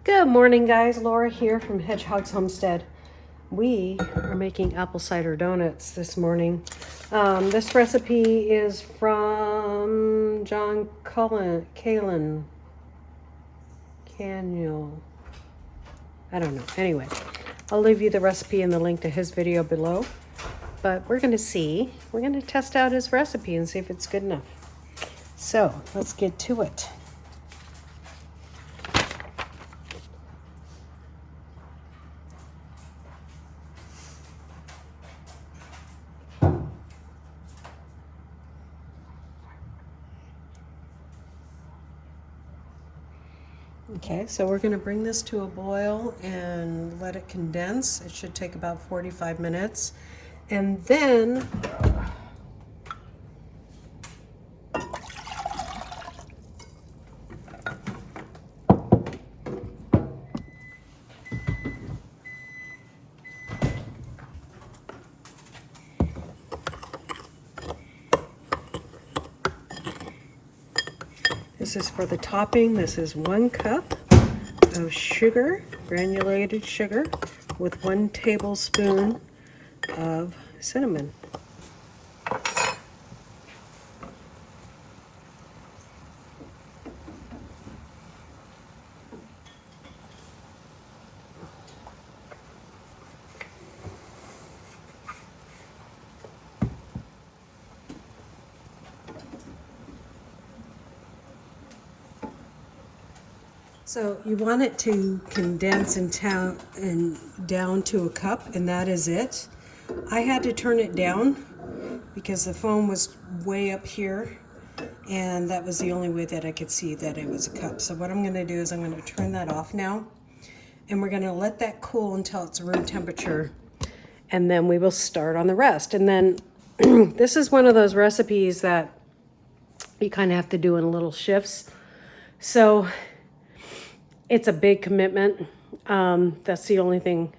Good morning, guys. Laura here from Hedgehog's Homestead. We are making apple cider donuts this morning. This recipe is from John Kanell. I don't know. Anyway, I'll leave you the recipe and the link to his video below. But we're going to test out his recipe and see if it's good enough. So let's get to it. Okay, so we're going to bring this to a boil and let it condense. It should take about 45 minutes. And then this is for the topping. This is 1 cup of sugar, granulated sugar, with 1 tablespoon of cinnamon. So you want it to condense and down to a cup, and that is it. I had to turn it down because the foam was way up here, and that was the only way that I could see that it was a cup. So what I'm going to do is I'm going to turn that off now, and we're going to let that cool until it's room temperature, and then we will start on the rest. And then this is one of those recipes that you kind of have to do in little shifts. So it's a big commitment. That's the only thing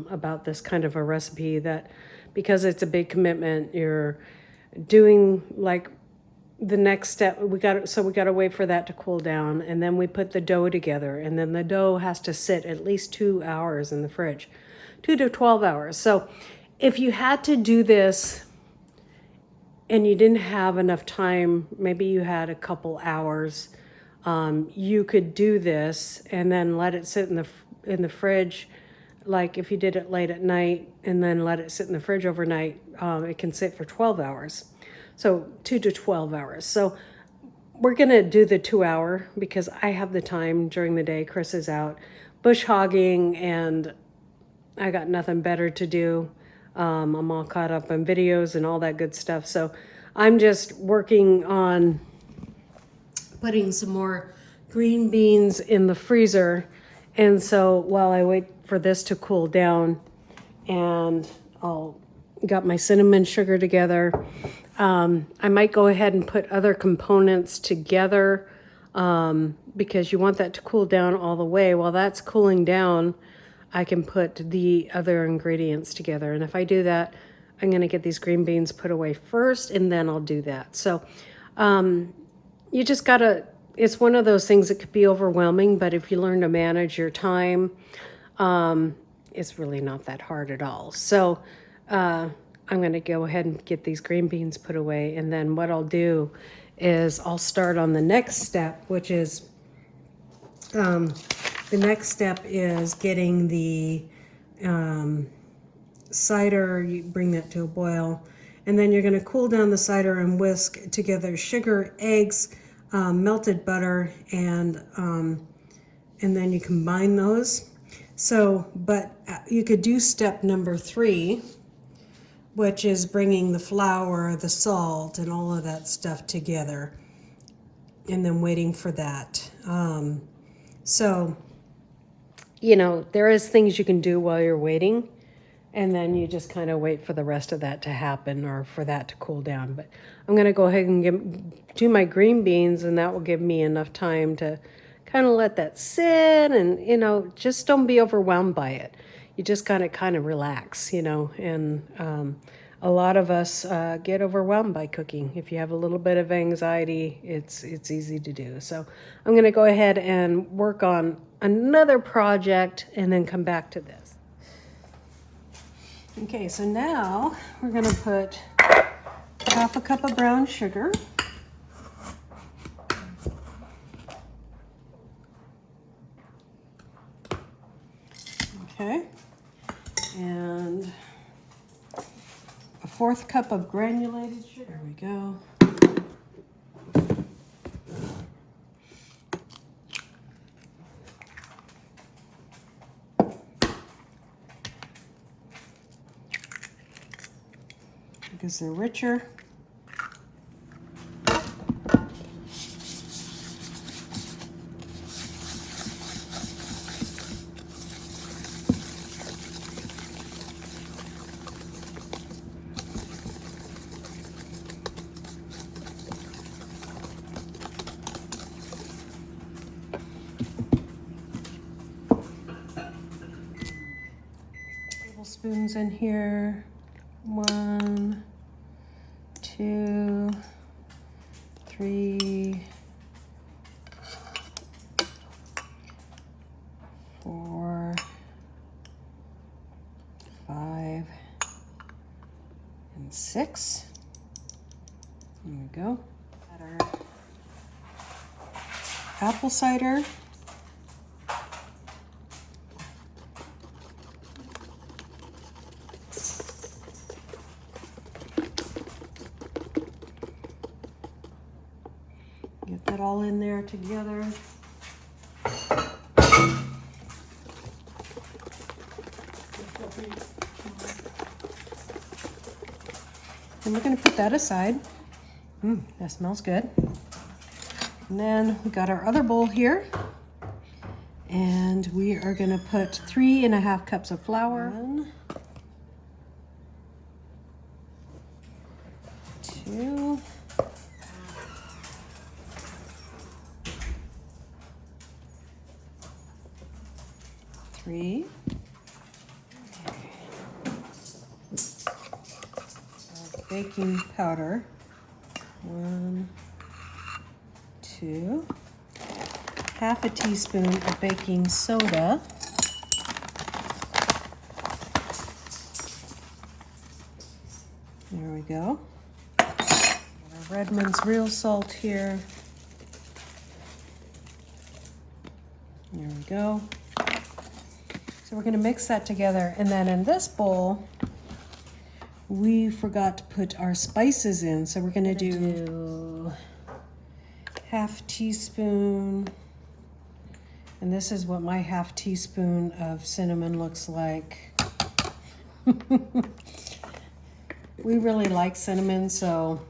about this kind of a recipe, that because it's a big commitment, you're doing like the next step. We got to wait for that to cool down, and then we put the dough together, and then the dough has to sit at least 2 hours in the fridge, 2 to 12 hours. So if you had to do this and you didn't have enough time, maybe you had a couple hours, you could do this and then let it sit in the fridge. Like if you did it late at night and then let it sit in the fridge overnight, it can sit for 12 hours. So 2 to 12 hours. So we're going to do the 2 hour because I have the time during the day. Chris is out bush hogging and I got nothing better to do. I'm all caught up on videos and all that good stuff. So I'm just working on putting some more green beans in the freezer. And so while I wait for this to cool down, and I'll got my cinnamon sugar together, I might go ahead and put other components together because you want that to cool down all the way. While that's cooling down, I can put the other ingredients together. And if I do that, I'm going to get these green beans put away first, and then I'll do that. So you just gotta, it's one of those things that could be overwhelming, but if you learn to manage your time, it's really not that hard at all. So I'm gonna go ahead and get these green beans put away, and then what I'll do is I'll start on the next step, which is, the next step is getting the cider. You bring that to a boil, and then you're gonna cool down the cider and whisk together sugar, eggs, melted butter, and then you combine those. So, but you could do step number 3, which is bringing the flour, the salt, and all of that stuff together, and then waiting for that. So, you know, there is things you can do while you're waiting, and then you just kind of wait for the rest of that to happen or for that to cool down. But I'm going to go ahead and do my green beans, and that will give me enough time to kind of let that sit, and, you know, just don't be overwhelmed by it. You just got to kind of relax, you know, and a lot of us get overwhelmed by cooking. If you have a little bit of anxiety, it's easy to do. So I'm going to go ahead and work on another project and then come back to this. Okay, so now we're going to put half a cup of brown sugar. Okay, and a 1/4 cup of granulated sugar. There we go. Because they're richer. Tablespoons in here. 1, 2, 3, 4, 5, and 6. There we go. Got our apple cider. Get that all in there together. And we're going to put that aside. That smells good. And then we got our other bowl here. And we are going to put 3½ cups of flour. 1, 2, 3. Baking powder. 1, 2. 1/2 teaspoon of baking soda. There we go. Got our Redmond's real salt here. There we go. So we're going to mix that together, and then in this bowl we forgot to put our spices in, so we're going to do 1/2 teaspoon, and this is what my 1/2 teaspoon of cinnamon looks like. We really like cinnamon, so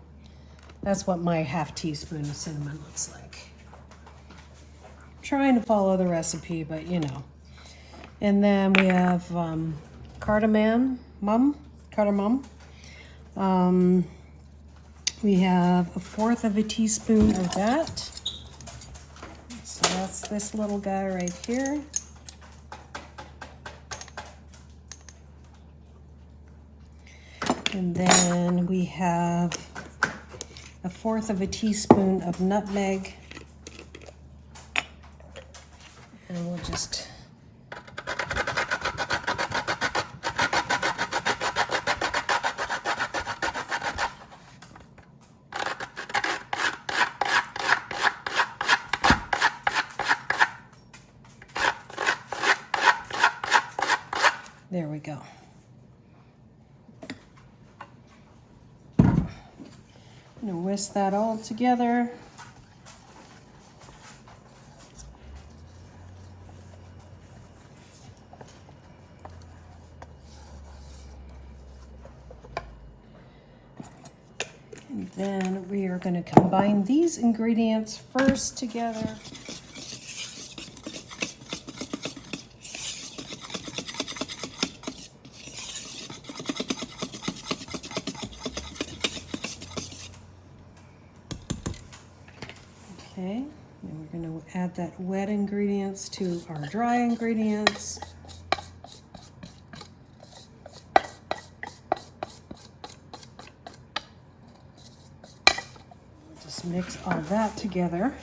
that's what my 1/2 teaspoon of cinnamon looks like. I'm trying to follow the recipe, but you know. And then we have cardamom. We have 1/4 teaspoon of that. So that's this little guy right here. And then we have 1/4 teaspoon of nutmeg. And we'll just there we go. I'm gonna whisk that all together. And then we are going to combine these ingredients first together. Okay, and we're going to add that wet ingredients to our dry ingredients. Just mix all that together.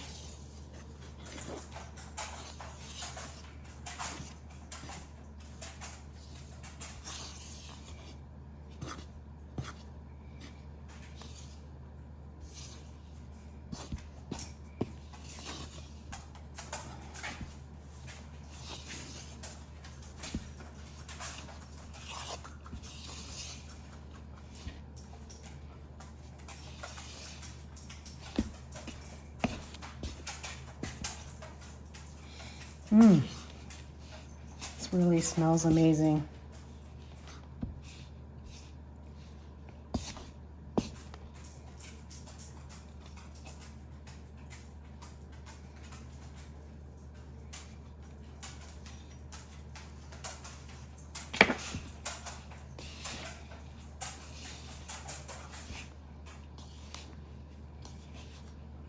This really smells amazing.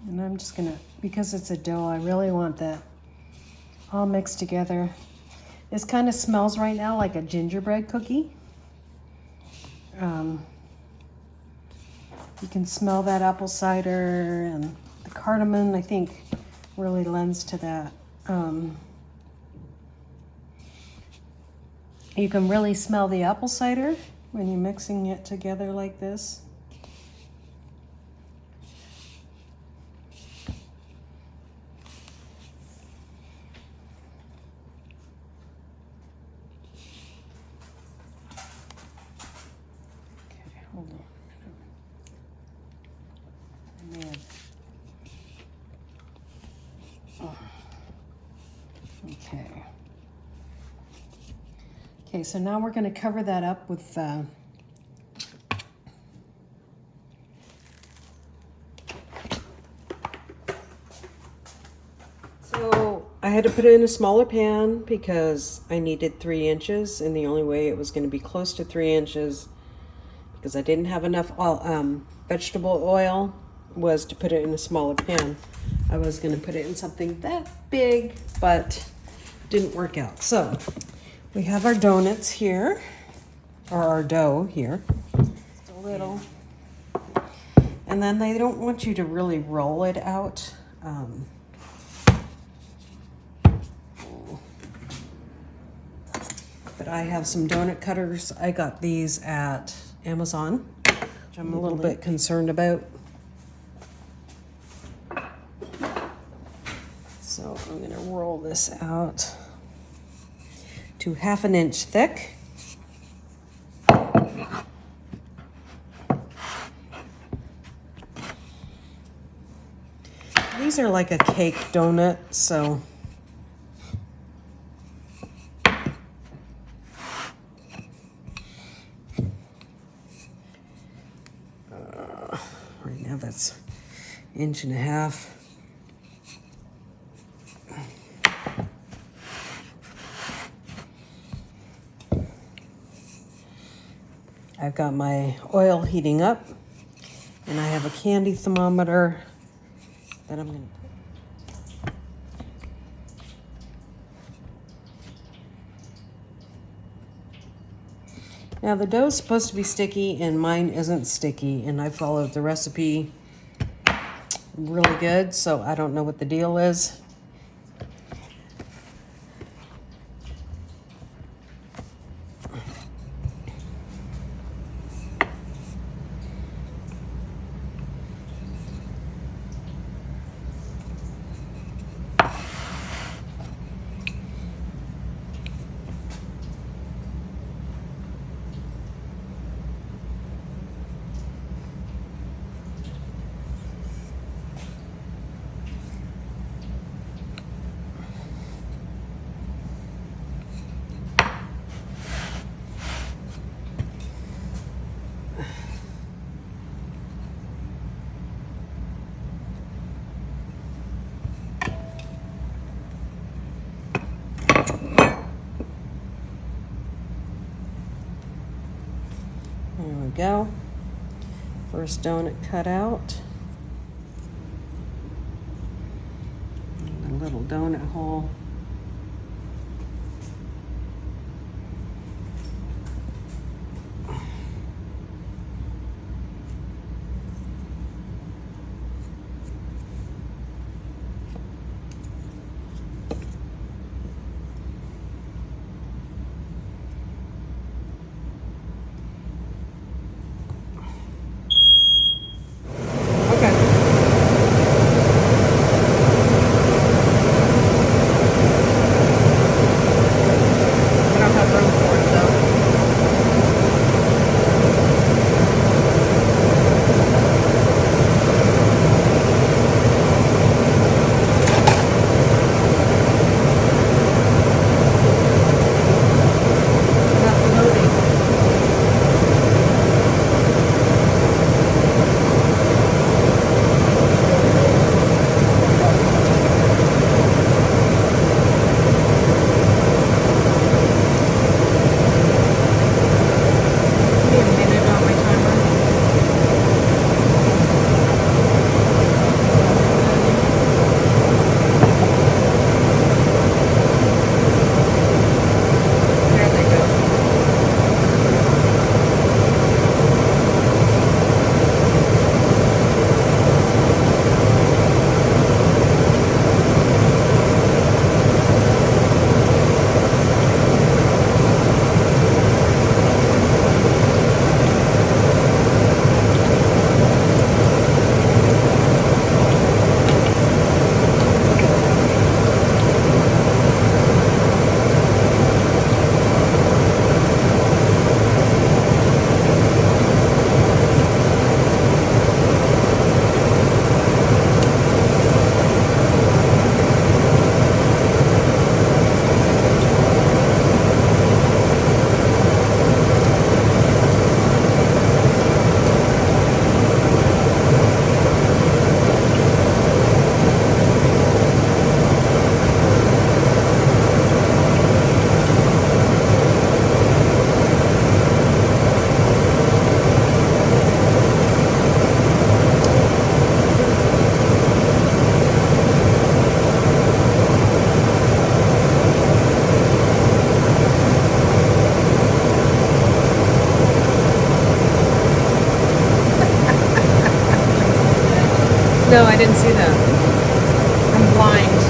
And I'm just gonna, because it's a dough, I really want that all mixed together. This kind of smells right now like a gingerbread cookie. You can smell that apple cider, and the cardamom, I think, really lends to that. You can really smell the apple cider when you're mixing it together like this. Okay, hold on a minute. Okay. Okay, so now we're going to cover that up with so I had to put it in a smaller pan because I needed 3 inches, and the only way it was going to be close to 3 inches, because I didn't have enough vegetable oil, was to put it in a smaller pan. I was going to put it in something that big, but didn't work out. So we have our donuts here, or our dough here, just a little. And then they don't want you to really roll it out. But I have some donut cutters. I got these at Amazon, which I'm a little bit concerned about. So I'm going to roll this out to 1/2 inch thick. These are like a cake donut, so right now that's 1.5 inches. I've got my oil heating up, and I have a candy thermometer that I'm going to. Now the dough's supposed to be sticky, and mine isn't sticky, and I followed the recipe really good, so I don't know what the deal is. There we go. First donut cut out. And a little donut hole. No, I didn't see that. I'm blind.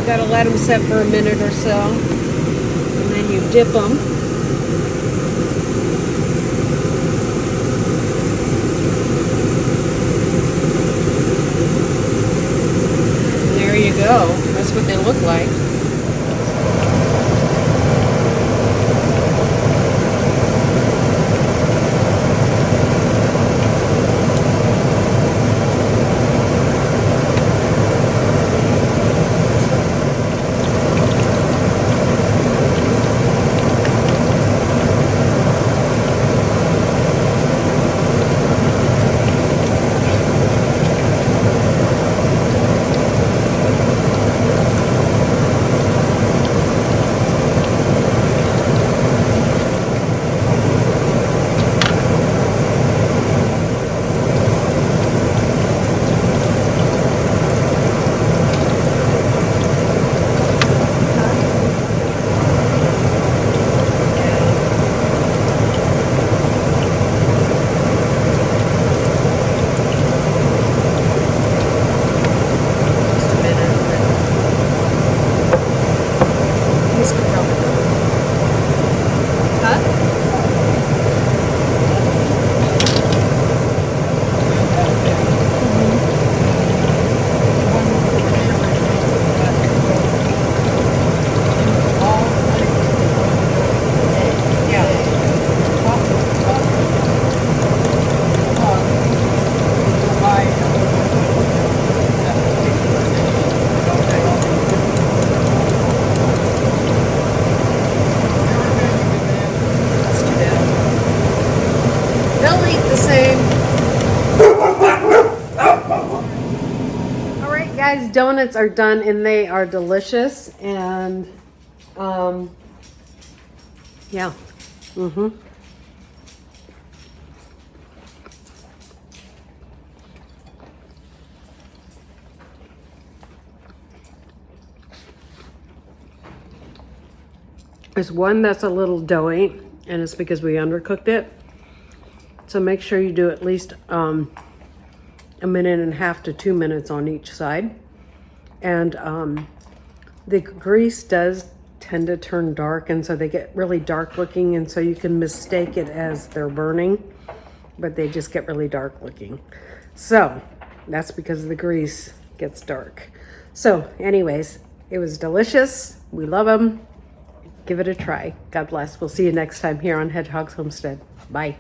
Gotta let them set for a minute or so, and then you dip them. And there you go. That's what they look like. Guys, donuts are done and they are delicious, and yeah. There's one that's a little doughy, and it's because we undercooked it. So make sure you do at least a minute and a half to 2 minutes on each side. And the grease does tend to turn dark, and so they get really dark looking, and so you can mistake it as they're burning, but they just get really dark looking. So that's because the grease gets dark. So anyways, it was delicious. We love them. Give it a try. God bless. We'll see you next time here on Hedgehog's Homestead. Bye.